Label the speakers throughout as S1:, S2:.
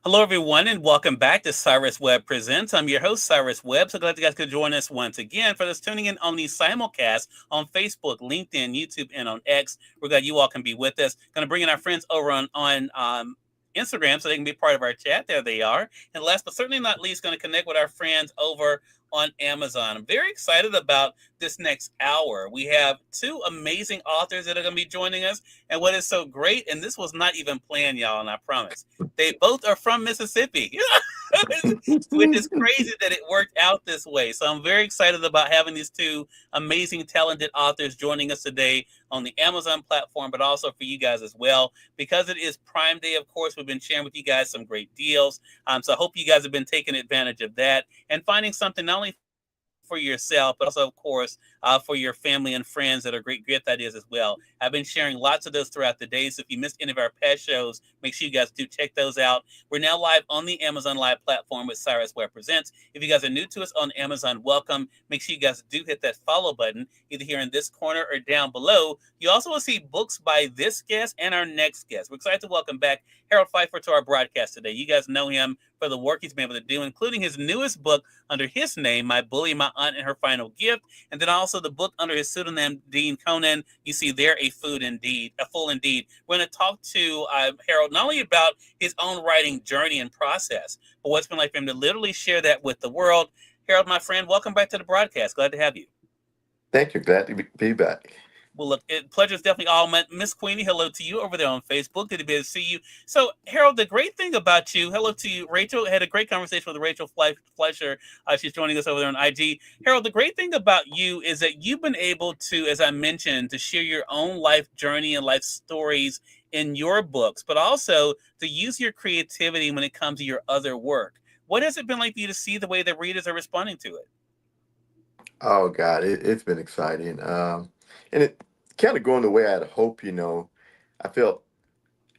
S1: Hello, everyone, and welcome back to Cyrus Webb Presents. I'm your host, Cyrus Webb. So glad you guys could join us once again for this tuning in on the simulcast on Facebook, LinkedIn, YouTube, and on X. We're glad you all can be with us. Going to bring in our friends over on Instagram so they can be part of our chat. There they are. And last but certainly not least, going to connect with our friends over on Amazon. I'm very excited about this next hour. We have two amazing authors that are going to be joining us. And what is so great, and this was not even planned, y'all, and I promise they both are from Mississippi, which is crazy that it worked out this way. So I'm very excited about having these two amazing, talented authors joining us today on the Amazon platform, but also for you guys as well. Because it is Prime Day, of course, we've been sharing with you guys some great deals. So I hope you guys have been taking advantage of that and finding something not only for yourself, but also, of course, for your family and friends that are great gift ideas as well. I've been sharing lots of those throughout the day. So if you missed any of our past shows, make sure you guys do check those out. We're now live on the Amazon Live platform with Cyrus Ware Presents. If you guys are new to us on Amazon, welcome. Make sure you guys do hit that follow button, either here in this corner or down below. You also will see books by this guest and our next guest. We're excited to welcome back Harold Phifer to our broadcast today. You guys know him for the work he's been able to do, including his newest book under his name, My Bully, My Aunt, and Her Final Gift, and then also the book under his pseudonym, Dean Conan. You see there, a Fool Indeed. We're going to talk to Harold not only about his own writing journey and process, but what's been like for him to literally share that with the world. Harold, my friend, welcome back to the broadcast. Glad to have you.
S2: Thank you. Glad to be back.
S1: Well, look, pleasure is definitely all meant. Miss Queenie, hello to you over there on Facebook. Good to be able to see you. So, Harold, the great thing about you, hello to you. Rachel had a great conversation with Rachel Fleischer. She's joining us over there on IG. Harold, the great thing about you is that you've been able to, as I mentioned, to share your own life journey and life stories in your books, but also to use your creativity when it comes to your other work. What has it been like for you to see the way that readers are responding to it?
S2: Oh God, it's been exciting. And it kind of going the way I'd hope. I felt,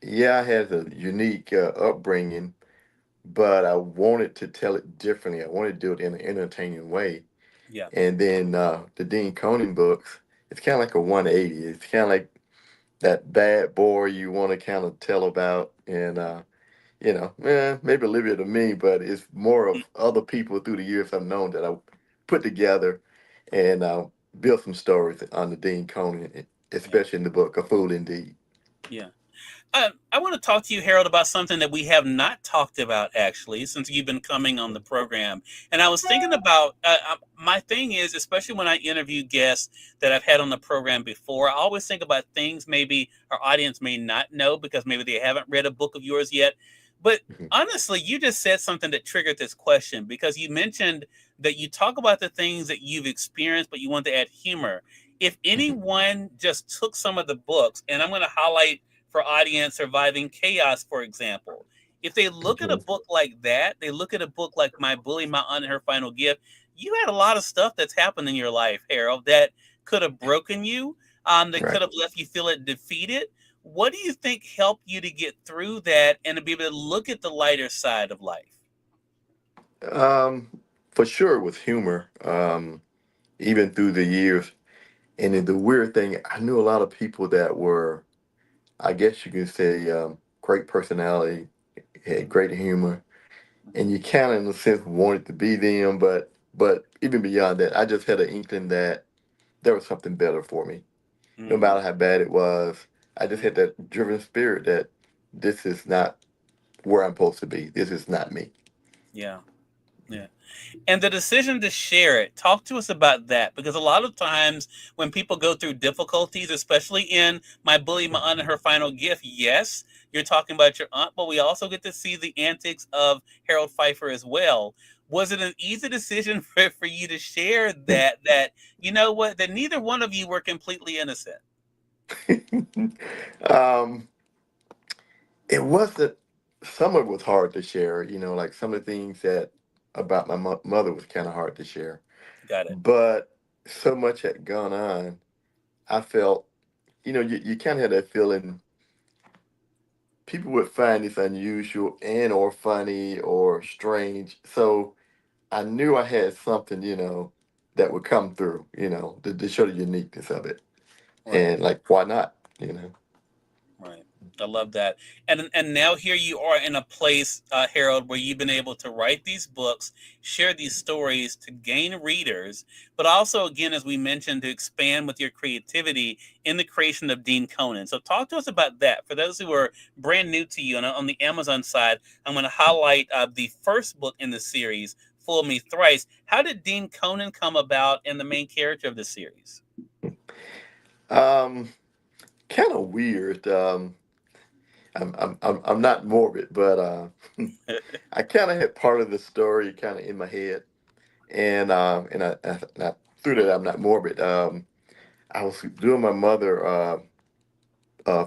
S2: yeah, I had a unique upbringing, but I wanted to tell it differently. I wanted to do it in an entertaining way.
S1: Yeah.
S2: And then the Dean Conan books, it's kind of like a 180. It's kind of like that bad boy you want to kind of tell about, and maybe a little bit of me, but it's more of other people through the years I've known that I put together and built some stories on the Dean Conan,
S1: Yeah.
S2: especially in the book A Fool Indeed.
S1: Yeah. I want to talk to you, Harold, about something that we have not talked about actually since you've been coming on the program. And I was thinking about my thing is, especially when I interview guests that I've had on the program before, I always think about things maybe our audience may not know because maybe they haven't read a book of yours yet. But
S2: Mhm.
S1: honestly, you just said something that triggered this question because you mentioned that you talk about the things that you've experienced, but you want to add humor. If
S2: Mhm.
S1: anyone just took some of the books, and I'm going to highlight for audience surviving chaos, for example. If they look at a
S2: Mhm.
S1: book like that, they look at a book like My Bully, My Aunt, and Her Final Gift. You had a lot of stuff that's happened in your life, Harold, that could have broken you, that could
S2: Right.
S1: have left you feeling defeated. What do you think helped you to get through that and to be able to look at the lighter side of life?
S2: For sure, with humor, even through the years. And then the weird thing, I knew a lot of people that were, I guess you could say, great personality, had great humor, and you kind of, in a sense, wanted to be them. But even beyond that, I just had an inkling that there was something better for me. No
S1: Mm,
S2: matter how bad it was, I just
S1: yeah,
S2: had that driven spirit that this is not where I'm supposed to be. This is not me.
S1: yeah, yeah. And the decision to share it, talk to us about that because a lot of times when people go through difficulties, especially in My Bully, My Aunt, and Her Final Gift, yes, you're talking about your aunt, but we also get to see the antics of Harold Pfeiffer as well. Was it an easy decision for you to share that you know what, that neither one of you were completely innocent?
S2: um, it wasn't. Some of it was hard to share. Like some of the things that about my mother was kind of hard to share.
S1: Got it.
S2: But so much had gone on. I felt, you kind of had that feeling people would find this unusual and or funny or strange. So I knew I had something, that would come through, to show the uniqueness of it.
S1: Right,
S2: And like, why not, you know?
S1: right. I love that. And now here you are in a place, Harold, where you've been able to write these books, share these stories to gain readers, but also, again, as we mentioned, to expand with your creativity in the creation of Dean Conan. So talk to us about that. For those who are brand new to you, and on the Amazon side, I'm going to highlight the first book in the series, Fool Me Thrice. How did Dean Conan come about and the main character of the series?
S2: Um, Kind of weird. I'm not morbid, but I kind of had part of the story kind of in my head, and I through that I'm not morbid. I was doing my mother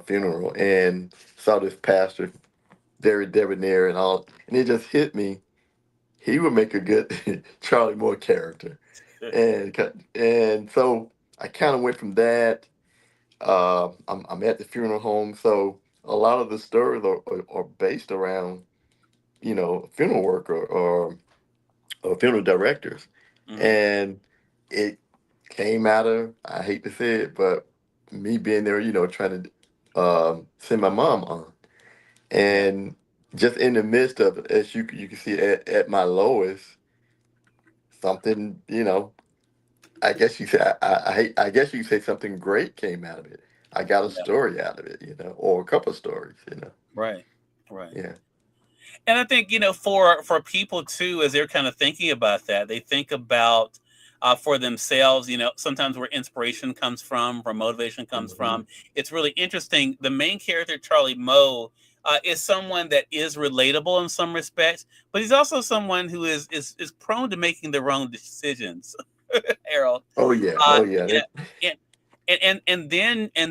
S2: funeral and saw this pastor very debonair and all, and it just hit me. He would make a good Charlie Moore character, and so I kind of went from that. I'm at the funeral home, so a lot of the stories are based around funeral worker or funeral directors,
S1: Hmm.
S2: and it came out of, I hate to say it, but me being there, trying to send my mom on,
S1: Yeah,
S2: and just in the midst of it, as you can see at my lowest, something, I guess you say I guess you say something great came out of it. I got a
S1: yeah,
S2: story out of it, or a couple of stories,
S1: right, right.
S2: Yeah.
S1: And I think, for people too, as they're kind of thinking about that, they think about, for themselves, sometimes where inspiration comes from, where motivation comes
S2: Hmm.
S1: from. It's really interesting. The main character, Charlie Moe, is someone that is relatable in some respects, but he's also someone who is prone to making the wrong decisions. Harold.
S2: Oh yeah,
S1: Uh,
S2: oh yeah.
S1: you know, and, and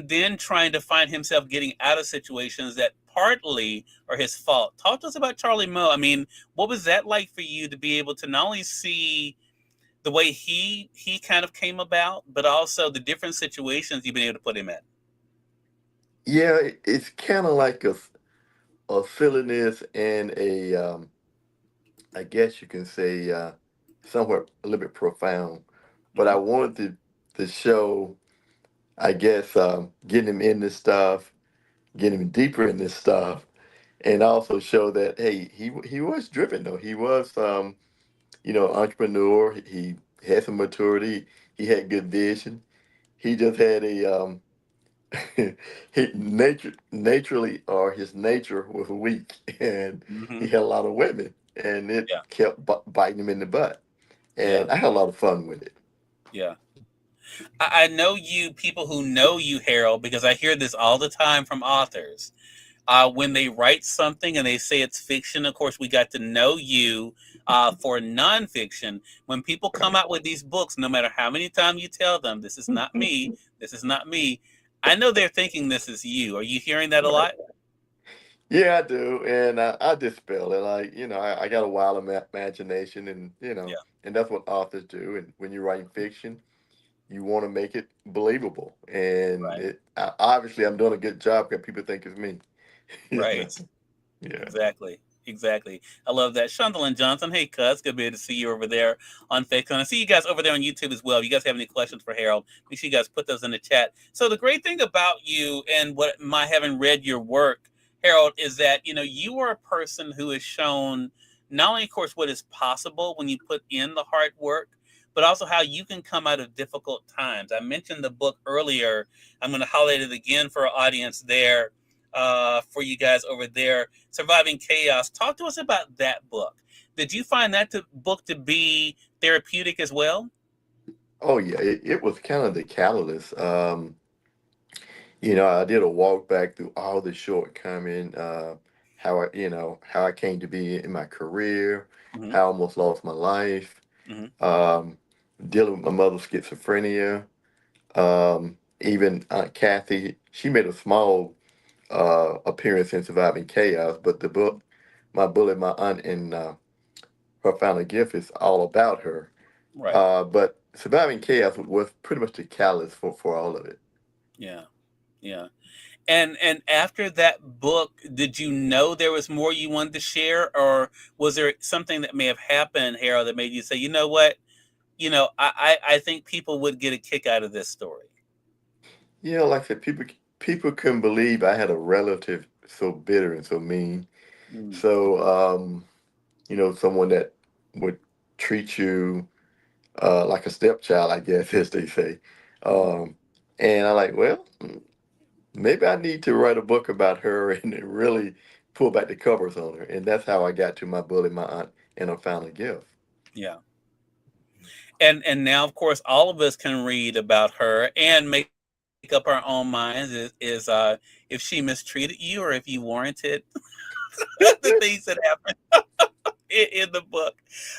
S1: then trying to find himself getting out of situations that partly are his fault. Talk to us about Charlie Moe. I mean, what was that like for you to be able to not only see the way he kind of came about, but also the different situations you've been able to put him in?
S2: Yeah, it's kind of like a silliness and I guess you can say, somewhat a little bit profound. But I
S1: Hmm.
S2: wanted to show, I guess, getting him in this stuff, getting him deeper in this stuff, and also show that hey, he was driven though. He was, entrepreneur. He had some maturity. He had good vision. He just had naturally, or his nature was weak, and
S1: Hmm.
S2: he had a lot of women, and it
S1: Yeah,
S2: kept biting him in the butt.
S1: yeah,
S2: And I had a lot of fun with it.
S1: yeah. I know you people who know you, Harold, because I hear this all the time from authors. When they write something and they say it's fiction, of course, we got to know you for nonfiction. When people come
S2: Right.
S1: out with these books, no matter how many times you tell them, this is not me, this is not me, I know they're thinking this is you. Are you hearing that a
S2: Right.
S1: lot?
S2: Yeah, I do, and I dispel it. Like, I got a wild imagination, and
S1: Yeah,
S2: and that's what authors do. And when you're writing fiction, you want to make it believable, and
S1: right,
S2: obviously I'm doing a good job because people think it's me. you know?
S1: right.
S2: Yeah.
S1: Exactly. Exactly. I love that. Shondelyn Johnson. Hey, cuz. Good to be able to see you over there on Facebook. And I see you guys over there on YouTube as well. If you guys have any questions for Harold, make sure you guys put those in the chat. So the great thing about you and what my having read your work, Harold, is that, you are a person who has shown not only, of course, what is possible when you put in the hard work, but also how you can come out of difficult times. I mentioned the book earlier. I'm going to highlight it again for our audience there, for you guys over there, Surviving Chaos. Talk to us about that book. Did you find that book to be therapeutic as well?
S2: Oh yeah, it was kind of the catalyst. I did a walk back through all the shortcoming, how I came to be in my career,
S1: Hmm.
S2: how I almost lost my life,
S1: Hmm.
S2: um, dealing with my mother's schizophrenia. Even Aunt Kathy, she made a small appearance in Surviving Chaos, but the book, My Bullet, My Aunt, and Her Final Gift is all about her.
S1: Right.
S2: But Surviving Chaos was pretty much the catalyst for all of it.
S1: Yeah. Yeah. And after that book, did you know there was more you wanted to share, or was there something that may have happened, Harold, that made you say, you know what, I think people would get a kick out of this story?
S2: Like I said, people couldn't believe I had a relative so bitter and so mean.
S1: Mm,
S2: So someone that would treat you like a stepchild, I guess, as they say.
S1: mm.
S2: Um, and I like, well, maybe I need to write a book about her and really pull back the covers on her. And that's how I got to my bully, my aunt, and her final gift.
S1: Yeah. And now, of course, all of us can read about her and make up our own minds. Is if she mistreated you or if you warranted the things that happened in the book.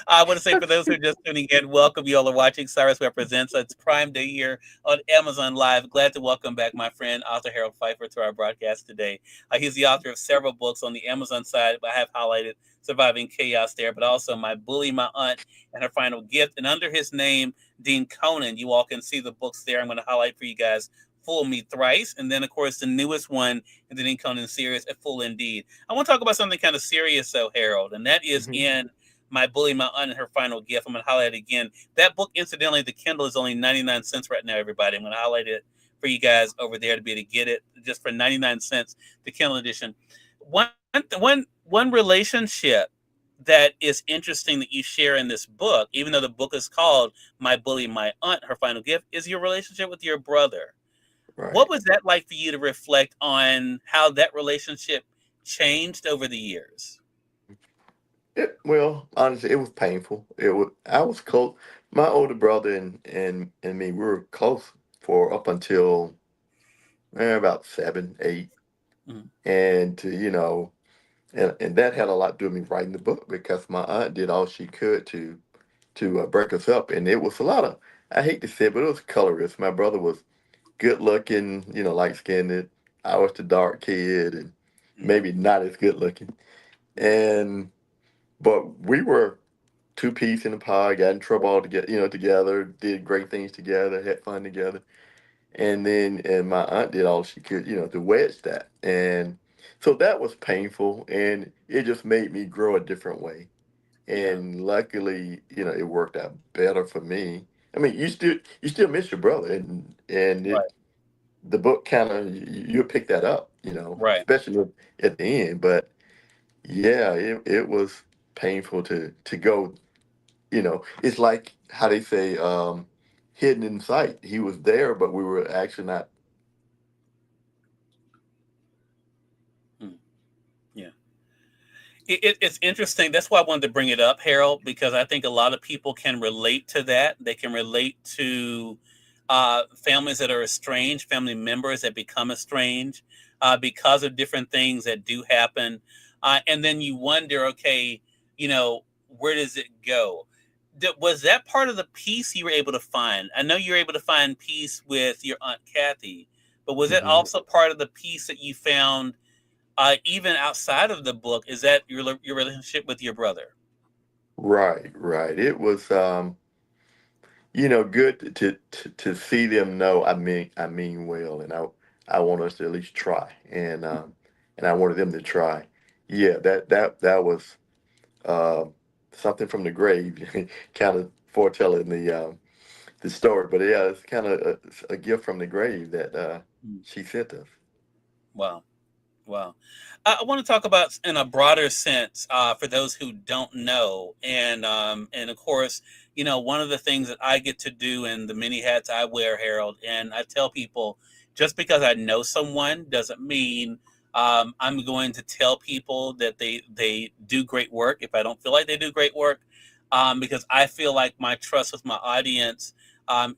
S1: I want to say for those who are just tuning in, welcome. You all are watching Cyrus Represents. It's Prime Day here on Amazon Live. Glad to welcome back my friend, author Harold Phifer, to our broadcast today. He's the author of several books on the Amazon side. I have highlighted Surviving Chaos there, but also My Bully, My Aunt, and Her Final Gift. And under his name, Dean Conan, you all can see the books there. I'm going to highlight for you guys Fool Me Thrice. And then, of course, the newest one in the Dean Conan series, A Fool Indeed. I want to talk about something kind of serious, though, Harold, and that is
S2: Hmm.
S1: in My Bully, My Aunt, and Her Final Gift. I'm going to highlight it again. That book, incidentally, the Kindle is only 99 cents right now, everybody. I'm going to highlight it for you guys over there to be able to get it just for 99 cents, the Kindle edition. One relationship that is interesting that you share in this book, even though the book is called My Bully, My Aunt, Her Final Gift, is your relationship with your brother. What
S2: Right.
S1: was that like for you to reflect on how that relationship changed over the years?
S2: Well, honestly, it was painful. I was close. My older brother and me, we were close for up until about 7, 8.
S1: Mm,
S2: And and that had a lot to do with me writing the book because my aunt did all she could to break us up, and it was a lot of, I hate to say it, but it was colorist. My brother was good looking, light skinned. I was the dark kid, and
S1: mm,
S2: maybe not as good looking.
S1: mm,
S2: And but we were two peas in the pod, got in trouble all together, together, did great things together, had fun together. And my aunt did all she could, to wedge that. And so that was painful, and it just made me grow a different way.
S1: yeah,
S2: And luckily, it worked out better for me. I mean, you still miss your brother, and
S1: right,
S2: the book kind of, you pick that up,
S1: right,
S2: especially at the end. But yeah, it was painful to go. It's like how they say, hidden in sight. He was there, but we were actually not.
S1: mm, yeah. It's interesting. That's why I wanted to bring it up, Harold, because I think a lot of people can relate to that. They can relate to families that are estranged, family members that become estranged because of different things that do happen. And then you wonder, okay, you know, where does it go? Was that part of the peace you were able to find? I know you were able to find peace with your Aunt Kathy, but was it
S2: Hmm.
S1: also part of the peace that you found even outside of the book? Is that your relationship with your brother?
S2: Right, right. It was, good to see them know I mean well, and I want us to at least try, and I wanted them to try. Yeah, that was uh, something from the grave, kind of foretelling the story. But yeah, it's kind of a gift from the grave that
S1: Mm.
S2: she sent us.
S1: Wow. Wow. I want to talk about in a broader sense for those who don't know, and of course, you know, one of the things that I get to do in the many hats I wear, Harold, and I tell people, just because I know someone doesn't mean I'm going to tell people that they do great work if I don't feel like they do great work, because I feel like my trust with my audience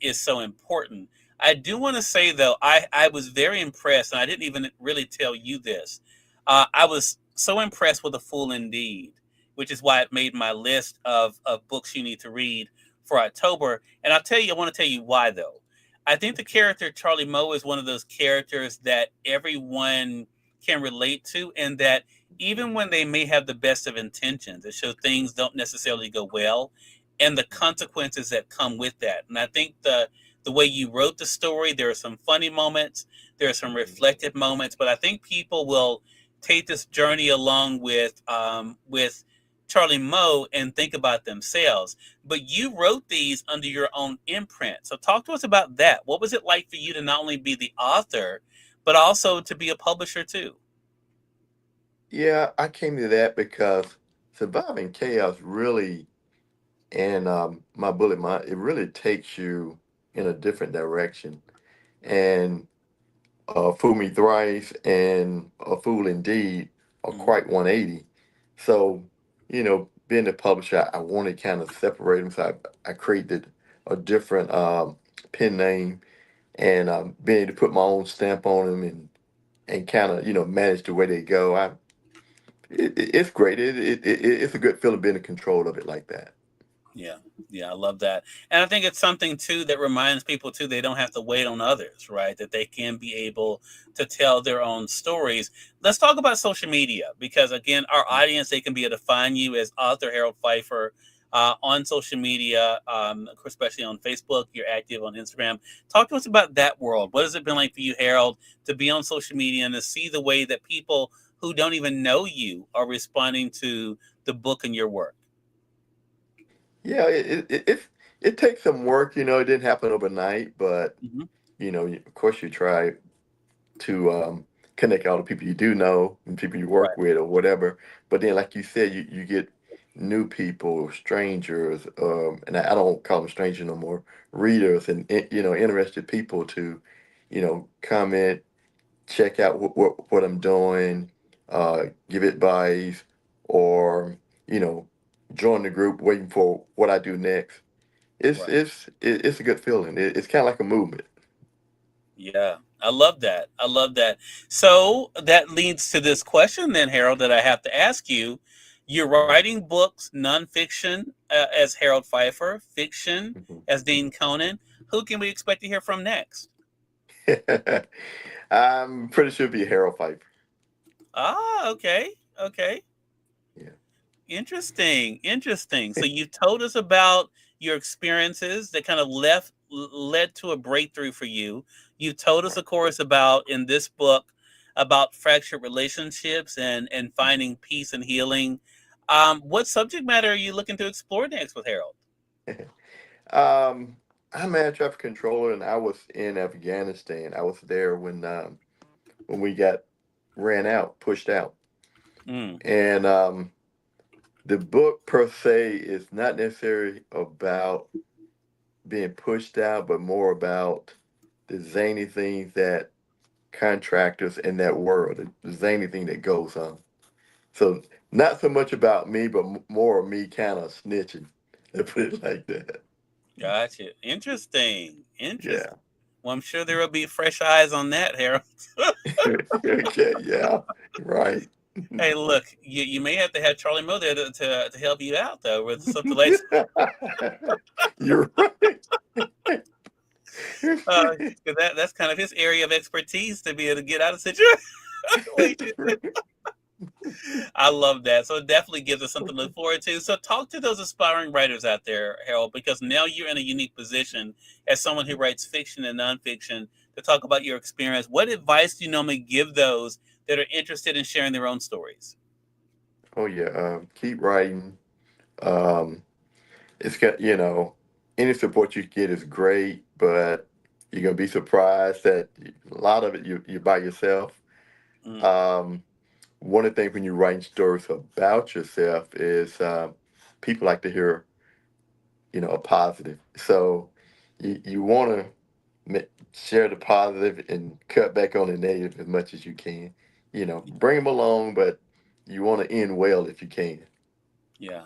S1: is so important. I do want to say though, I was very impressed, and I didn't even really tell you this. I was so impressed with A Fool Indeed, which is why it made my list of books you need to read for October. And I'll tell you, I want to tell you why though. I think the character Charlie Moe is one of those characters that everyone can relate to, and that even when they may have the best of intentions, it shows things don't necessarily go well, and the consequences that come with that. And I think the way you wrote the story. There are some funny moments, there are some reflective moments, but I think people will take this journey along with Charlie Moe and think about themselves. But you wrote these under your own imprint. So talk to us about that. What was it like for you to not only be the author, but also to be a publisher too?
S2: Yeah, I came to that because surviving chaos really, and my bullet mind, it really takes you in a different direction. And Fool Me Thrice and A Fool Indeed are
S1: Mm,
S2: quite 180. So, being a publisher, I wanted to kind of separate them. So I created a different pen name and being able to put my own stamp on them and kind of, manage the way they go. It's great. It's a good feeling being in control of it like that.
S1: yeah, yeah, I love that, and I think it's something too that reminds people too they don't have to wait on others, right? That they can be able to tell their own stories. Let's talk about social media because again, our audience they can be able to find you as author Harold Phifer. On social media, especially on Facebook, you're active on Instagram. Talk to us about that world. What has it been like for you, Harold, to be on social media and to see the way that people who don't even know you are responding to the book and your work?
S2: Yeah, it takes some work. It didn't happen overnight, but
S1: Hmm.
S2: of course, you try to connect all the people you do know and people you
S1: Right,
S2: work with or whatever. But then, like you said, you get new people, strangers, and I don't call them strangers no more, readers and interested people to, comment, check out what I'm doing, give advice, or you know, join the group waiting for what I do next.
S1: right.
S2: It's a good feeling. It's kind of like a movement.
S1: Yeah, I love that. I love that. So that leads to this question, then, Harold, that I have to ask you. You're writing books, nonfiction as Harold Phifer, fiction
S2: Mhm.
S1: as Dean Conan. Who can we expect to hear from next?
S2: I'm pretty sure it'd be Harold Piper.
S1: Ah, okay, okay.
S2: Yeah.
S1: Interesting, interesting. So you told us about your experiences that kind of led to a breakthrough for you. You told us, of course, about in this book about fractured relationships and finding peace and healing. What subject matter are you looking to explore next with Harold?
S2: um, I'm air traffic controller, and I was in Afghanistan. I was there when we got ran out, pushed out,
S1: Mm,
S2: and the book per se is not necessarily about being pushed out, but more about the zany things that contractors in that world, the zany thing that goes on. So not so much about me, but more of me kind of snitching. Let's put it like that.
S1: gotcha. Interesting. Interesting.
S2: Yeah.
S1: Well, I'm sure there will be fresh eyes on that, Harold.
S2: Okay. Yeah. Right.
S1: Hey, look, you may have to have Charlie Moe there to help you out though with something like
S2: You're right.
S1: 'cause that's kind of his area of expertise to be able to get out of situation. I love that. So it definitely gives us something to look forward to. So talk to those aspiring writers out there, Harold, because now you're in a unique position as someone who writes fiction and nonfiction to talk about your experience. What advice do you normally give those that are interested in sharing their own stories?
S2: Oh yeah. Keep writing. Um, it's got any support you get is great, but you're gonna be surprised that a lot of it you by yourself.
S1: Mm,
S2: Um, One of the things when you're writing stories about yourself is people like to hear a positive. So you want to share the positive and cut back on the negative as much as you can. Bring them along, but you want to end well if you can.
S1: yeah.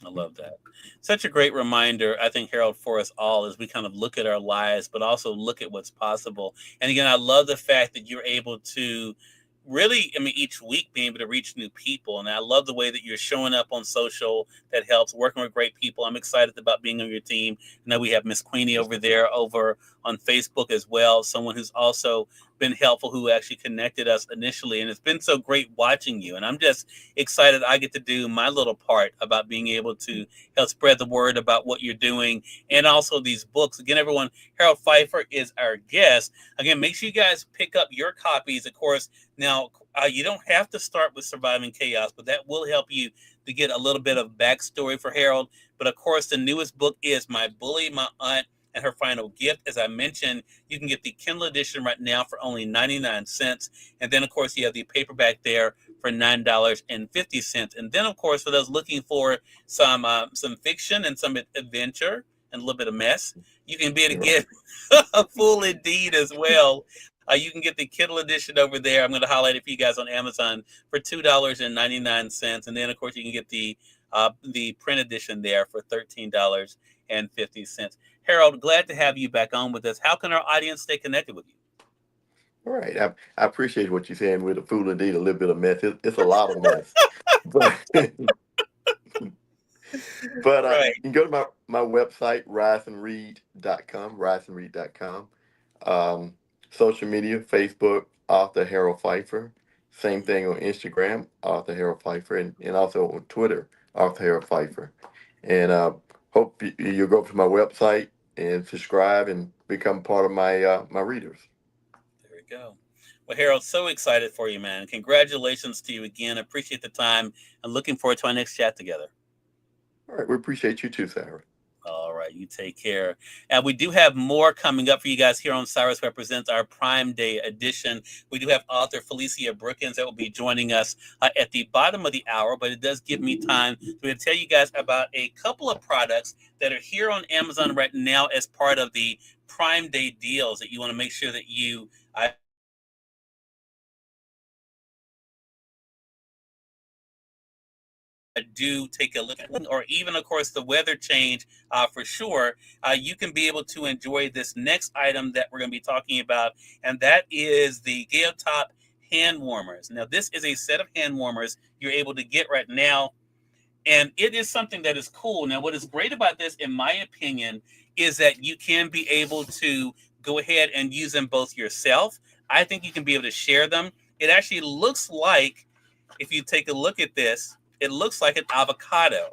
S1: I love that. Such a great reminder, I think, Harold, for us all as we kind of look at our lives, but also look at what's possible. And again, I love the fact that you're able to really, I mean, each week being able to reach new people. And I love the way that you're showing up on social that helps, working with great people. I'm excited about being on your team. I know we have Miss Queenie over there over on Facebook as well, someone who's also been helpful, who actually connected us initially. And it's been so great watching you. And I'm just excited I get to do my little part about being able to help spread the word about what you're doing and also these books. Again, everyone, Harold Phifer is our guest. Again, make sure you guys pick up your copies. Of course, now you don't have to start with Surviving Chaos, but that will help you to get a little bit of backstory for Harold. But of course, the newest book is My Bully, My Aunt, and Her Final Gift. As I mentioned, you can get the Kindle edition right now for only 99 cents. And then, of course, you have the paperback there for $9.50. And then, of course, for those looking for some fiction and some adventure and a little bit of mess, you can be able to get a full Indeed as well. You can get the Kindle edition over there. I'm going to highlight it for you guys on Amazon for $2.99, and then of course you can get the print edition there for $13.50. Harold, glad to have you back on with us. How can our audience stay connected with you?
S2: All right. I appreciate what you're saying with the food indeed, a little bit of mess. It's a lot of mess. But
S1: Right.
S2: you can go to my website, riseandread.com. Social media, Facebook, author Harold Phifer. Same thing on Instagram, author Harold Phifer, and also on Twitter, author Harold Phifer. And hope you'll go to my website and subscribe and become part of my readers.
S1: There we go. Well, Harold, so excited for you, man. Congratulations to you again. Appreciate the time and looking forward to our next chat together.
S2: All right. We appreciate you too, Sarah.
S1: All right, you take care. And we do have more coming up for you guys here on Cyrus Represents, our Prime Day edition. We do have author Felicia Brookins that will be joining us at the bottom of the hour, but it does give me time to tell you guys about a couple of products that are here on Amazon right now as part of the Prime Day deals that you want to make sure that you do take a look at, or even of course the weather change for sure. You can be able to enjoy this next item that we're going to be talking about, and that is the Geotop hand warmers. Now this is a set of hand warmers you're able to get right now, and it is something that is cool. Now what is great about this, in my opinion, is that you can be able to go ahead and use them both yourself. I think you can be able to share them. It actually looks like, if you take a look at this, it looks like an avocado.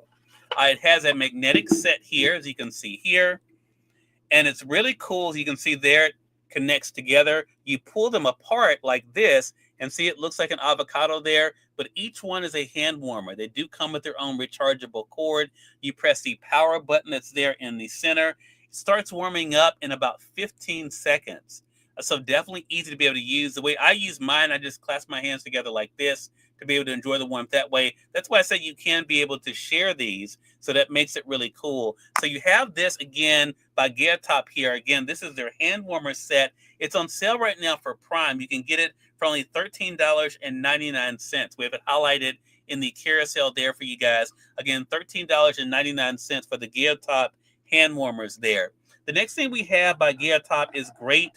S1: It has a magnetic set here, as you can see here. And it's really cool. As you can see there, it connects together. You pull them apart like this, and see it looks like an avocado there. But each one is a hand warmer. They do come with their own rechargeable cord. You press the power button that's there in the center. It starts warming up in about 15 seconds. So definitely easy to be able to use. The way I use mine, I just clasp my hands together like this to be able to enjoy the warmth that way. That's why I say you can be able to share these. So that makes it really cool. So you have this again by Geotop here. Again, this is their hand warmer set. It's on sale right now for Prime. You can get it for only $13.99. We have it highlighted in the carousel there for you guys. Again, $13.99 for the Geotop hand warmers there. The next thing we have by Geotop is great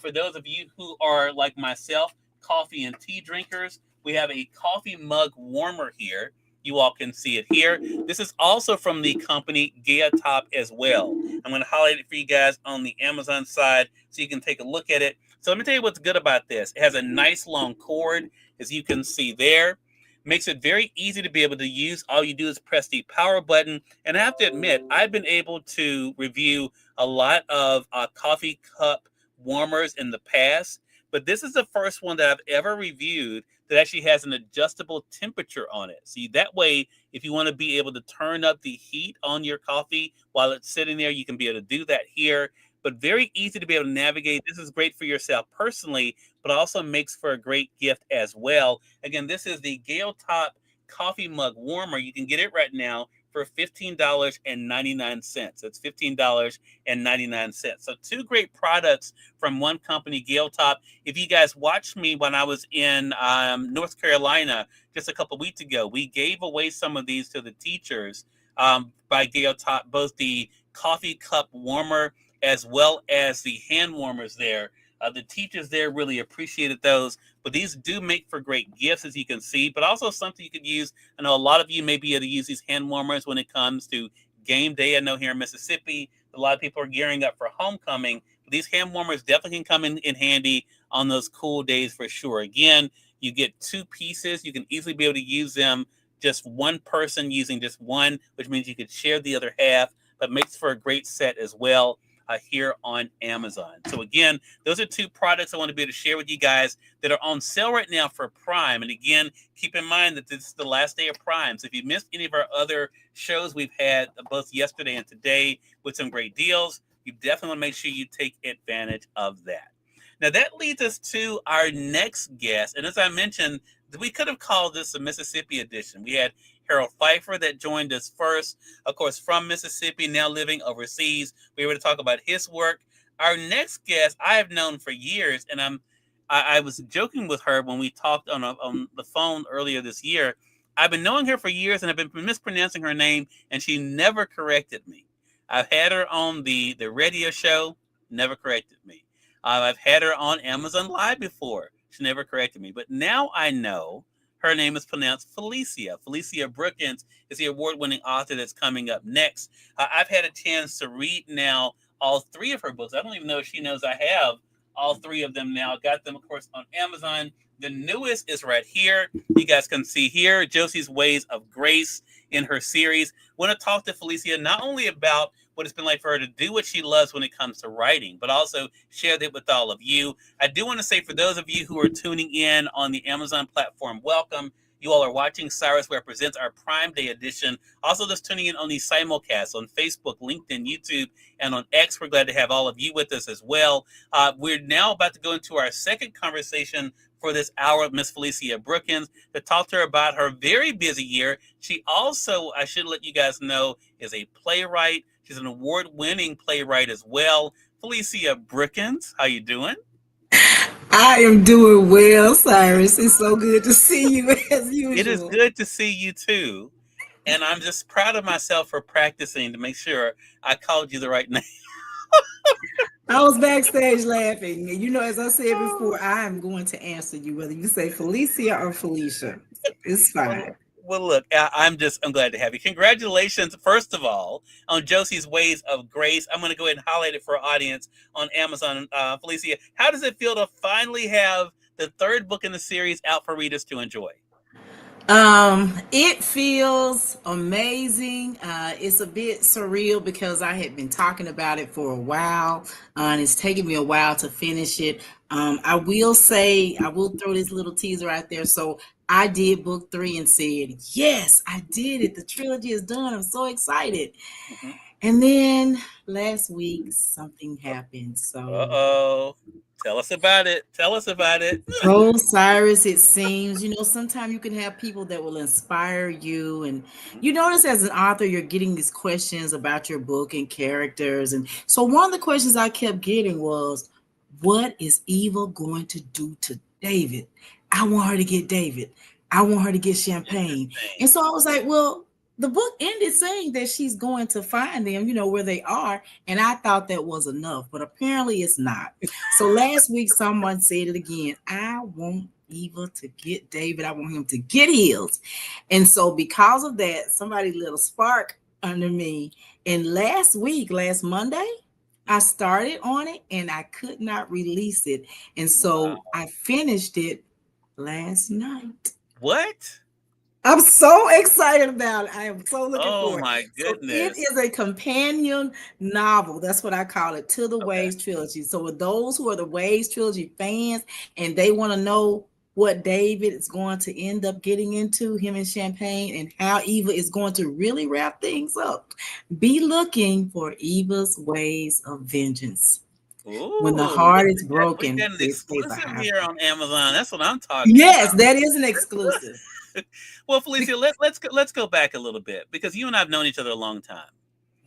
S1: for those of you who are like myself, coffee and tea drinkers. We have a coffee mug warmer here. You all can see it here. This is also from the company Geotop as well. I'm going to highlight it for you guys on the Amazon side so you can take a look at it. So let me tell you what's good about this. It has a nice long cord, as you can see there. Makes it very easy to be able to use. All you do is press the power button. And I have to admit, I've been able to review a lot of coffee cup warmers in the past, but this is the first one that I've ever reviewed that actually has an adjustable temperature on it. See, that way, if you want to be able to turn up the heat on your coffee while it's sitting there, you can be able to do that here. But very easy to be able to navigate. This is great for yourself personally, but also makes for a great gift as well. Again, this is the Geotop coffee mug warmer. You can get it right now for $15.99. That's $15.99. So two great products from one company, Geotop. If you guys watched me when I was in North Carolina just a couple of weeks ago, we gave away some of these to the teachers by Geotop, both the coffee cup warmer as well as the hand warmers there. The teachers there really appreciated those, but these do make for great gifts, as you can see, but also something you could use. I know a lot of you may be able to use these hand warmers when it comes to game day. I know here in Mississippi, a lot of people are gearing up for homecoming. But these hand warmers definitely can come in handy on those cool days for sure. Again, you get two pieces. You can easily be able to use them, just one person using just one, which means you could share the other half, but makes for a great set as well. Here on Amazon. So again, those are two products I want to be able to share with you guys that are on sale right now for Prime. And again, keep in mind that this is the last day of Prime. So if you missed any of our other shows we've had both yesterday and today with some great deals, you definitely want to make sure you take advantage of that. Now that leads us to our next guest. And as I mentioned, We could have called this a Mississippi edition. We had Harold Phifer that joined us first, of course, from Mississippi, now living overseas. We were to talk about his work. Our next guest, I have known for years, and I was joking with her when we talked on the phone earlier this year. I've been knowing her for years, and I've been mispronouncing her name, and she never corrected me. I've had her on the radio show, never corrected me. I've had her on Amazon Live before. She never corrected me. But now I know her name is pronounced Felicia. Felicia Brookins is the award winning author that's coming up next. I've had a chance to read now all three of her books. I don't even know if she knows I have all three of them now. Got them, of course, on Amazon. The newest is right here. You guys can see here Josie's Ways of Grace in her series. I want to talk to Felicia not only about what it's been like for her to do what she loves when it comes to writing, but also share that with all of you. I do want to say, for those of you who are tuning in on the Amazon platform, welcome. You all are watching Cyrus Ware Presents, our Prime Day edition. Also, just tuning in on the simulcast on Facebook, LinkedIn, YouTube, and on X. We're glad to have all of you with us as well. We're now about to go into our second conversation for this hour with Miss Felicia Brookins to talk to her about her very busy year. She also, I should let you guys know, is a playwright. She's an award-winning playwright as well. Felicia Brookins, how you doing?
S3: I am doing well, Cyrus. It's so good to see you as
S1: It is
S3: usual.
S1: good to see you too. And I'm just proud of myself for practicing to make sure I called you the right name.
S3: I was backstage laughing. And as I said before, I am going to answer you whether you say Felicia or Felicia. It's
S1: Well,
S3: fine.
S1: well, look, I'm glad to have you. Congratulations, first of all, on Josie's Ways of Grace. I'm going to go ahead and highlight it for our audience on Amazon. Felicia, how does it feel to finally have the third book in the series out for readers to enjoy?
S3: It feels amazing. It's a bit surreal because I had been talking about it for a while, and it's taken me a while to finish it. I will say, I will throw this little teaser out there. So I did book three and said, yes, I did it. The trilogy is done. I'm so excited.
S1: Mm-hmm.
S3: And then last week something happened. So
S1: Uh-oh. Tell us about it. Tell us about it.
S3: oh, Cyrus, it seems, sometimes you can have people that will inspire you. And you notice as an author, you're getting these questions about your book and characters. And so one of the questions I kept getting was, what is Eva going to do to David? I want her to get David. I want her to get Champagne. And
S1: Interesting.
S3: so I was like, well, the book ended saying that she's going to find them, where they are. And I thought that was enough, but apparently it's not. So last week, someone said it again. I want Eva to get David. I want him to get healed. And so because of that, somebody lit a spark under me. And last Monday, I started on it and I could not release it. And so
S1: Wow.
S3: I finished it last night.
S1: What?
S3: I'm so excited about it. I am so looking
S1: Oh
S3: forward.
S1: my
S3: So it
S1: goodness.
S3: is a companion novel. That's what I call it, to the
S1: Okay.
S3: Waves trilogy. So with those who are the Waves trilogy fans and they want to know what David is going to end up getting into, him and Champagne, and how Eva is going to really wrap things up, be looking for Eva's Ways of Vengeance. When the
S1: Ooh,
S3: heart is
S1: we
S3: broken,
S1: got an
S3: they say the
S1: exclusive
S3: heart.
S1: here on Amazon. That's what I'm talking
S3: Yes,
S1: about.
S3: that is an exclusive.
S1: Well, Felicia, let's go back a little bit because you and I've known each other a long time,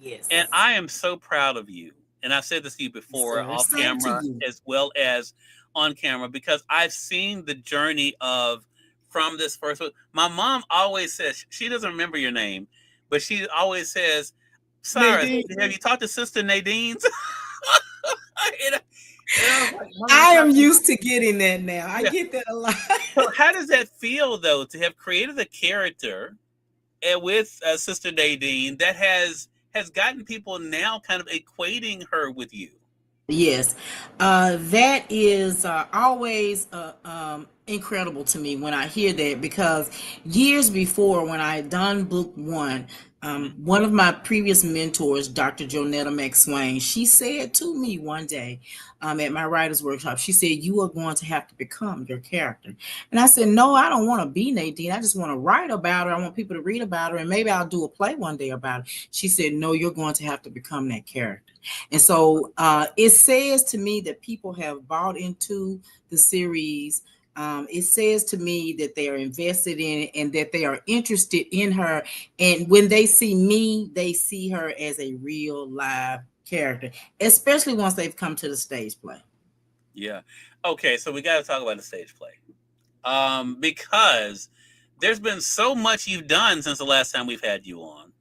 S1: and
S3: Yes.
S1: I am so proud of you. And I've said this to you before,
S3: Sir,
S1: off
S3: same to
S1: camera
S3: you.
S1: as well as on camera, because I've seen the journey of from this first book. My mom always says she doesn't remember your name, but she always says, "Cyrus,
S3: Nadine,
S1: have you talked to Sister Nadine's?" and, and I was like, "Mom,
S3: I
S1: that's not
S3: am
S1: my
S3: used to getting that now. I
S1: yeah."
S3: get that a lot.
S1: So, how does that feel though to have created a character with Sister Nadine that has gotten people now kind of equating her with you?
S3: Yes, that is always incredible to me when I hear that because years before, when I had done book one,
S1: Mhm.
S3: one of my previous mentors, Dr. Jonetta McSwain, she said to me one day at my writer's workshop, she said, you are going to have to become your character. And I said, no, I don't want to be Nadine. I just want to write about her. I want people to read about her, and maybe I'll do a play one day about it. She said, no, you're going to have to become that character. And so it says to me that people have bought into the series. It says to me that they are invested in it and that they are interested in her. And when they see me, they see her as a real live character, especially once they've come to the stage play.
S1: Yeah. Okay, so we got to talk about the stage play. Because there's been so much you've done since the last time we've had you on.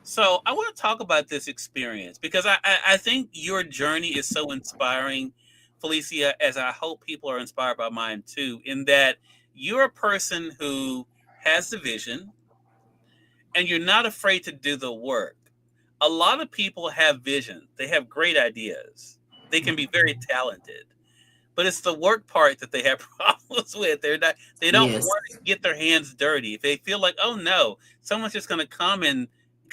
S1: So I want to talk about this experience because I think your journey is so inspiring, Felicia, as I hope people are inspired by mine too, in that you're a person who has the vision and you're not afraid to do the work. A lot of people have vision, they have great ideas, they can be very talented, but it's the work part that they have problems with. They don't
S3: Yes.
S1: want to get their hands dirty. If they feel like, oh no, someone's just gonna come in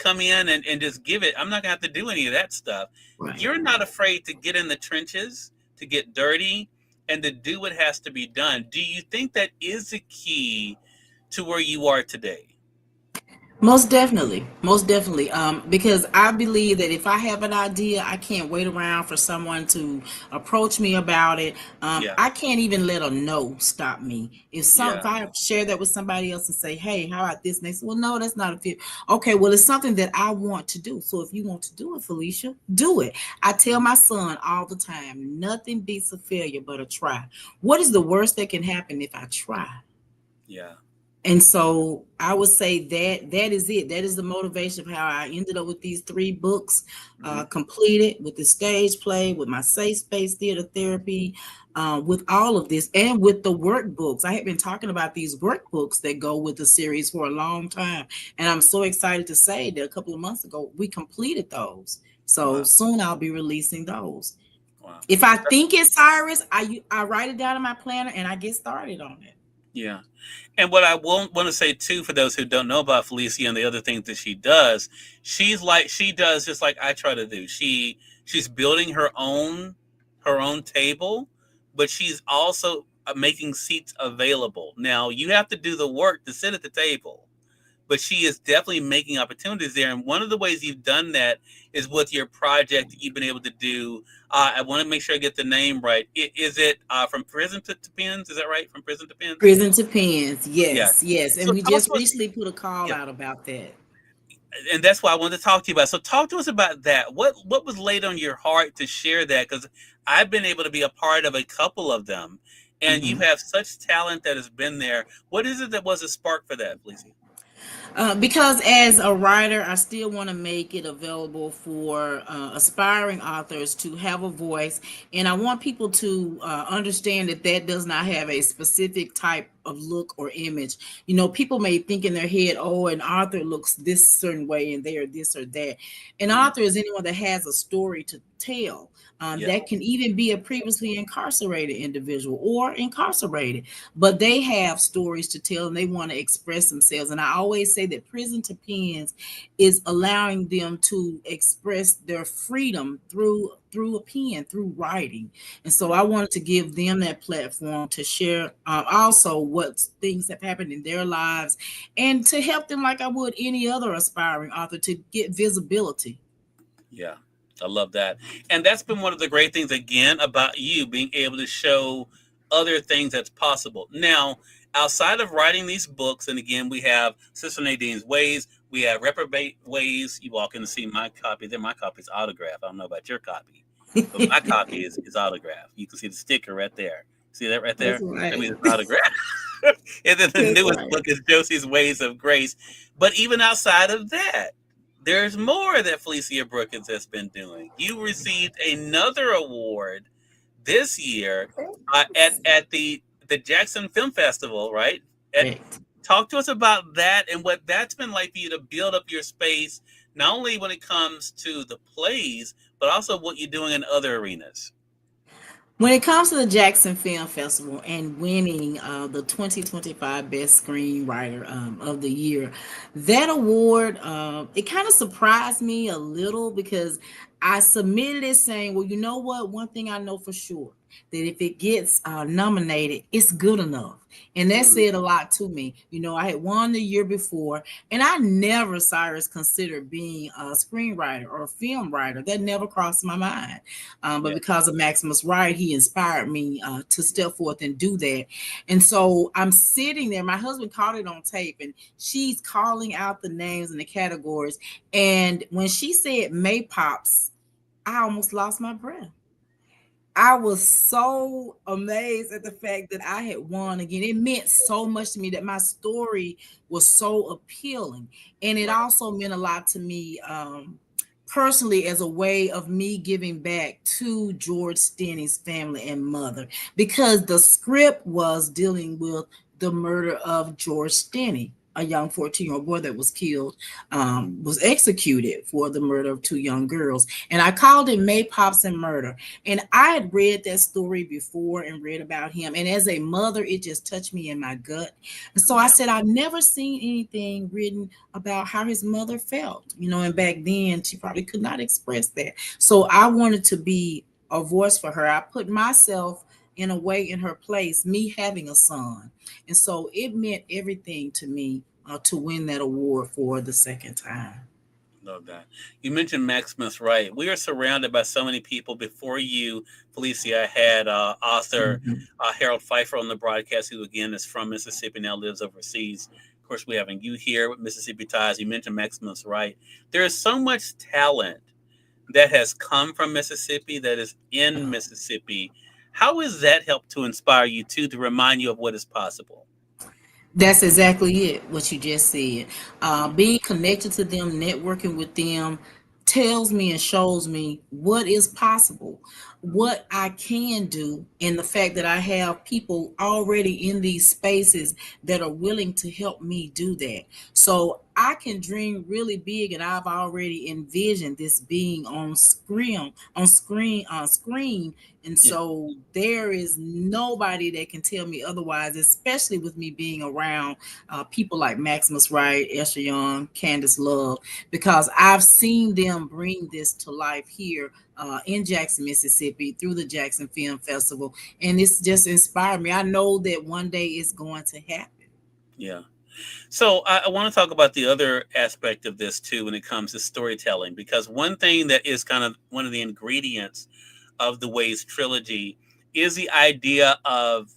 S1: and just give it. I'm not gonna have to do any of that stuff.
S3: Right.
S1: You're not afraid to get in the trenches, to get dirty, and to do what has to be done. Do you think that is the key to where you are today?
S3: Most definitely, most definitely. Because I believe that if I have an idea, I can't wait around for someone to approach me about it.
S1: Yeah,
S3: I can't even let a no stop me. If
S1: yeah,
S3: I share that with somebody else and say, "Hey, how about this?" And they say, "Well, no, that's not a fit." Okay, well, it's something that I want to do. So if you want to do it, Felicia, do it. I tell my son all the time, nothing beats a failure but a try. What is the worst that can happen if I try?
S1: yeah.
S3: And so I would say that that is it. That is the motivation of how I ended up with these three books
S1: Hmm.
S3: completed, with the stage play, with my safe space theater therapy, with all of this, and with the workbooks. I had been talking about these workbooks that go with the series for a long time, and I'm so excited to say that a couple of months ago we completed those. So
S1: Wow,
S3: soon I'll be releasing those.
S1: wow.
S3: If I think it's Cyrus, I write it down in my planner and I get started on it.
S1: Yeah. And what I won't want to say too, for those who don't know about Felicia and the other things that she does, she does just like I try to do. She's building her own table, but she's also making seats available. Now you have to do the work to sit at the table, but she is definitely making opportunities there. And one of the ways you've done that is with your project that you've been able to do. I want to make sure I get the name right. Is it from prison to pens? Is that right? From prison to pens?
S3: Prison to pens.
S1: Yeah.
S3: Yes, yes. And
S1: So
S3: we
S1: talk
S3: just
S1: to us.
S3: recently put a call
S1: Yeah,
S3: out about that.
S1: and that's why I wanted to talk to you about. So talk to us about that. What was laid on your heart to share that? Because I've been able to be a part of a couple of them, and you
S3: Mhm.
S1: have such talent that has been there. What is it that was a spark for that, Felicia?
S3: Because as a writer, I still want to make it available for aspiring authors to have a voice. And I want people to understand that that does not have a specific type of look or image. You know, people may think in their head, oh, an author looks this certain way and they are this or that. An
S1: Hmm.
S3: author is anyone that has a story to tell.
S1: Yeah,
S3: That can even be a previously incarcerated individual or incarcerated, but they have stories to tell and they want to express themselves. And I always say that prison to pens is allowing them to express their freedom through a pen, through writing. And so I
S1: right.
S3: wanted to give them that platform to share also what things have happened in their lives and to help them like I would any other aspiring author to get visibility.
S1: Yeah, I love that. And that's been one of the great things, again, about you being able to show other things that's possible. Now, outside of writing these books, and again, we have Sister Nadine's Ways, we have Reprobate Ways. You walk in to see my copy. Then my copy is autographed. I don't know about your copy, but my copy is autographed. You can see the sticker right there. See that right
S3: That's
S1: there? That
S3: right.
S1: means it's autographed. And then the
S3: That's
S1: newest
S3: right.
S1: book is Josie's Ways of Grace. But even outside of that, there's more that Felicia Brookins has been doing. You received another award this year at the Jackson Film Festival, right? At,
S3: Correct.
S1: talk to us about that and what that's been like for you to build up your space, not only when it comes to the plays, but also what you're doing in other arenas.
S3: When it comes to the Jackson Film Festival and winning the 2025 Best Screenwriter of the Year, that award, it kind of surprised me a little because I submitted it saying, well, you know what? One thing I know for sure. that if it gets nominated, it's good enough. And that said a lot to me. You know, I had won the year before, and I never, Cyrus, considered being a screenwriter or a film writer. That never crossed my mind. But
S1: Yeah.
S3: because of Maximus Wright, he inspired me to step forth and do that. And so I'm sitting there. My husband caught it on tape, and she's calling out the names and the categories. And when she said May Pops, I almost lost my breath. I was so amazed at the fact that I had won again. It meant so much to me that my story was so appealing. And it
S1: Right.
S3: also meant a lot to me personally as a way of me giving back to George Stinney's family and mother, because the script was dealing with the murder of George Stinney, a young 14-year-old boy that was killed, was executed for the murder of two young girls. And I called it May Pops and Murder. And I had read that story before and read about him. And as a mother, it just touched me in my gut. And so I
S1: Yeah.
S3: said, I've never seen anything written about how his mother felt, you know, and back then she probably could not express that. So I wanted to be a voice for her. I put myself in a way in her place, me having a son. And so it meant everything to me to win that award for the second time.
S1: Love that. You mentioned Maximus Wright. We are surrounded by so many people. Before you, Felicia, had author
S3: Mhm.
S1: Harold Phifer on the broadcast, who again is from Mississippi, now lives overseas. Of course, we having you here with Mississippi Ties. You mentioned Maximus Wright. There is so much talent that has come from Mississippi, that is in Mississippi. How has that helped to inspire you too, to remind you of what is possible?
S3: That's exactly it, what you just said.
S1: Mhm.
S3: Being connected to them, networking with them, tells me and shows me what is possible, what I can do, and the fact that I have people already in these spaces that are willing to help me do that. So I can dream really big, and I've already envisioned this being on screen. And
S1: Yeah,
S3: so there is nobody that can tell me otherwise, especially with me being around people like Maximus Wright, Esther Young, Candace Love, because I've seen them bring this to life here in Jackson, Mississippi, through the Jackson Film Festival. And it's just inspired me. I know that one day it's going to happen.
S1: yeah. So I want to talk about the other aspect of this too when it comes to storytelling, because one thing that is kind of one of the ingredients of the Ways trilogy is the idea of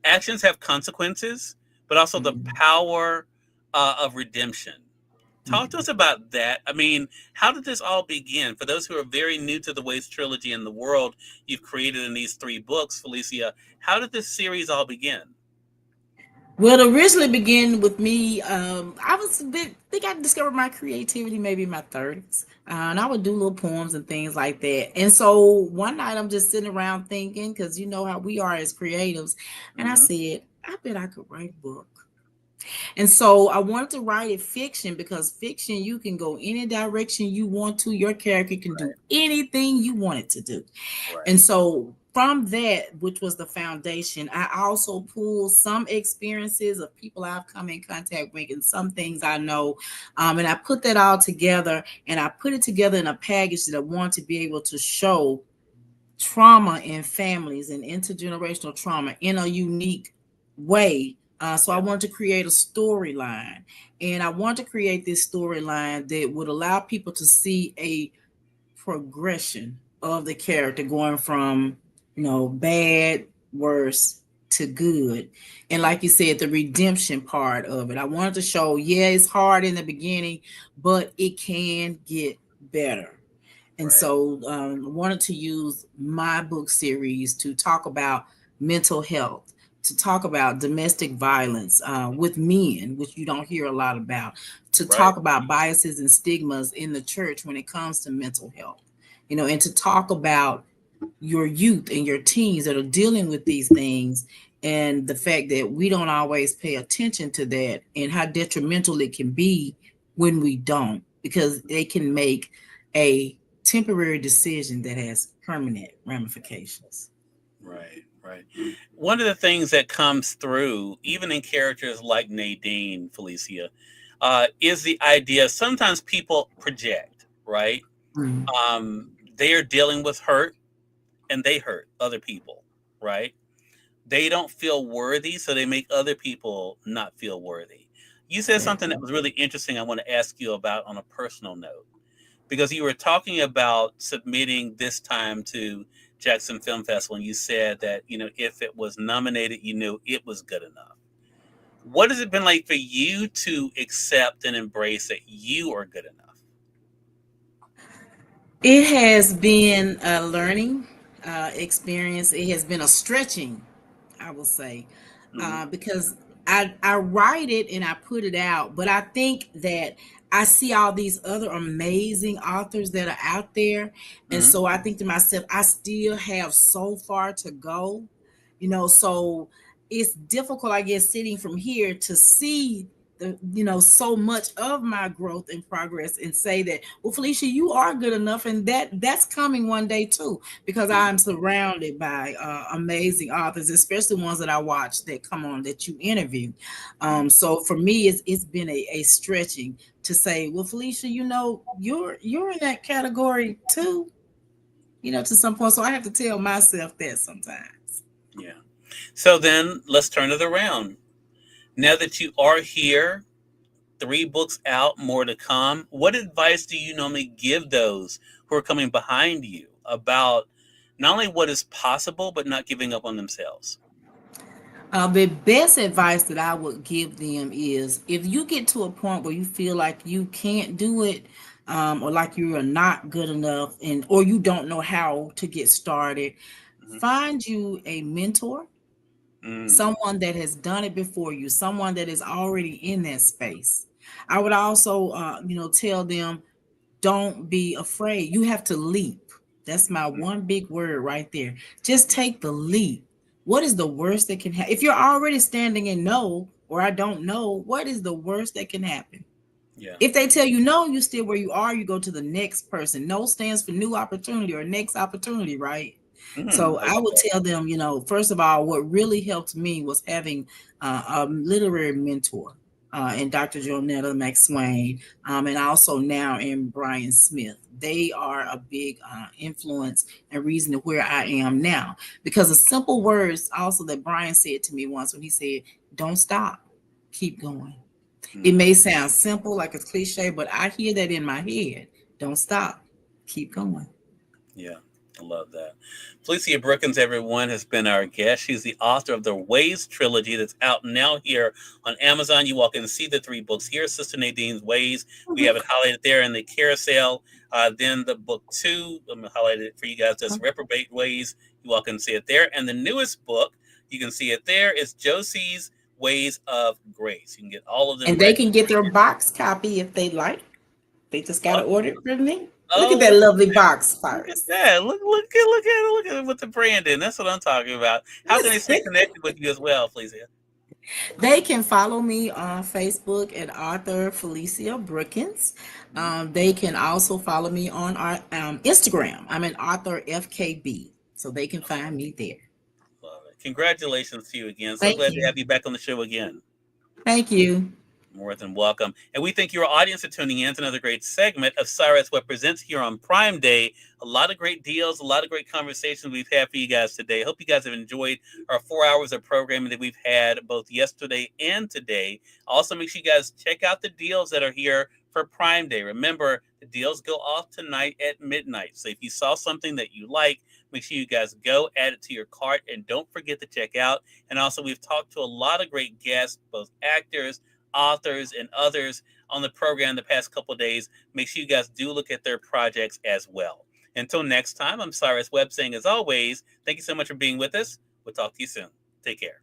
S1: actions have consequences, but also the
S3: Mhm,
S1: power of redemption. Talk to
S3: mhm.
S1: us about that. I mean, how did this all begin? For those who are very new to the Ways trilogy and the world you've created in these three books, Felicia, how did this series all begin?
S3: Well, it originally began with me. I was a bit, I think I discovered my creativity maybe in my 30s. And I would do little poems and things like that. And so one night I'm just sitting around thinking, because you know how we are as creatives. And I
S1: Hmm.
S3: said, I bet I could write a book. And so I wanted to write it fiction, because fiction, you can go any direction you want to. Your character can do
S1: Right,
S3: anything you want it to do.
S1: right,
S3: And so from that, which was the foundation, I also pulled some experiences of people I've come in contact with and some things I know. And I put that all together, and I put it together in a package that I want to be able to show trauma in families and intergenerational trauma in a unique way. So I
S1: yeah,
S3: wanted to create a storyline, and I want to create this storyline that would allow people to see a progression of the character going from, bad, worse to good. And like you said, the redemption part of it. I wanted to show, yeah, it's hard in the beginning, but it can get better. And
S1: right,
S3: so I wanted to use my book series to talk about mental health, to talk about domestic violence with men, which you don't hear a lot about, to
S1: right,
S3: talk about biases and stigmas in the church when it comes to mental health, and to talk about your youth and your teens that are dealing with these things, and the fact that we don't always pay attention to that and how detrimental it can be when we don't, because they can make a temporary decision that has permanent ramifications.
S1: right, right. One of the things that comes through, even in characters like Nadine, Felicia, is the idea sometimes people project, right?
S3: Mm.
S1: They are dealing with hurt and they hurt other people. right? They don't feel worthy, so they make other people not feel worthy. You said something that was really interesting I want to ask you about on a personal note, because you were talking about submitting this time to Jackson Film Festival, and you said that, if it was nominated, you knew it was good enough. What has it been like for you to accept and embrace that you are good enough?
S3: It has been a learning experience. It has been a stretching, I will say,
S1: Mm-hmm.
S3: because I write it and I put it out, but I think that I see all these other amazing authors that are out there, and
S1: Mm-hmm.
S3: so I think to myself, I still have so far to go, so it's difficult, I guess, sitting from here to see so much of my growth and progress and say that, well, Felicia, you are good enough, and that's coming one day too, because I'm surrounded by amazing authors, especially ones that I watch that come on that you interview. So for me, it's been a stretching to say, well, Felicia, you're in that category too, to some point. So I have to tell myself that sometimes.
S1: Yeah. So then let's turn it around. Now that you are here, 3 books out, more to come, what advice do you normally give those who are coming behind you about not only what is possible, but not giving up on themselves?
S3: The best advice that I would give them is, if you get to a point where you feel like you can't do it, or like you are not good enough, and or you don't know how to get started,
S1: Mm-hmm.
S3: find you a mentor,
S1: Mm.
S3: someone that has done it before you, someone that is already in that space. I would also, tell them, don't be afraid. You have to leap. That's my one big word right there. Just take the leap. What is the worst that can happen? If you're already standing in no, or I don't know, what is the worst that can happen?
S1: Yeah.
S3: If they tell you no, you stay where you are, you go to the next person. No stands for new opportunity or next opportunity, right?
S1: Mm.
S3: So
S1: I
S3: I
S1: love
S3: would
S1: that.
S3: tell them, first of all, what really helped me was having a literary mentor in Dr. Jonetta McSwain, and also now in Brian Smith. They are a big influence and reason to where I am now. Because the simple words also that Brian said to me once, when he said, don't stop, keep going. It
S1: Mm.
S3: may sound simple, like it's cliche, but I hear that in my head. Don't stop, keep going.
S1: Yeah, I love that. Felicia Brookins, everyone, has been our guest. She's the author of the Ways trilogy that's out now here on Amazon. You walk in and see the 3 books here, Sister Nadine's Ways. We have it highlighted there in the carousel. Then the book 2, I'm going to highlight it for you guys, that's Reprobate Ways. You walk in and see it there. And the newest book, you can see it there, is Josie's Ways of Grace. You can get all of them
S3: And they
S1: read.
S3: can get their box copy if they like. They just got to
S1: Oh,
S3: order it from me. Look at
S1: oh,
S3: that
S1: look
S3: lovely
S1: at
S3: box,
S1: Look at
S3: Cyrus.
S1: that. Look at it with the branding. That's what I'm talking about. How can they stay connected with you as well, Felicia?
S3: They can follow me on Facebook at author Felicia Brookins.
S1: Mhm.
S3: They can also follow me on our Instagram. I'm an author FKB, so they can find me there.
S1: Love it. Congratulations to you again. So
S3: Thank
S1: glad to
S3: you.
S1: have you back on the show again.
S3: Thank you.
S1: More than welcome. And we thank your audience for tuning in to another great segment of Cyrus Web Presents here on Prime Day. A lot of great deals, a lot of great conversations we've had for you guys today. Hope you guys have enjoyed our 4 hours of programming that we've had both yesterday and today. Also, make sure you guys check out the deals that are here for Prime Day. Remember, the deals go off tonight at midnight. So if you saw something that you like, make sure you guys go add it to your cart and don't forget to check out. And also, we've talked to a lot of great guests, both actors, authors, and others on the program the past couple of days. Make sure you guys do look at their projects as well. Until next time, I'm Cyrus Webb saying, as always, thank you so much for being with us. We'll talk to you soon. Take care.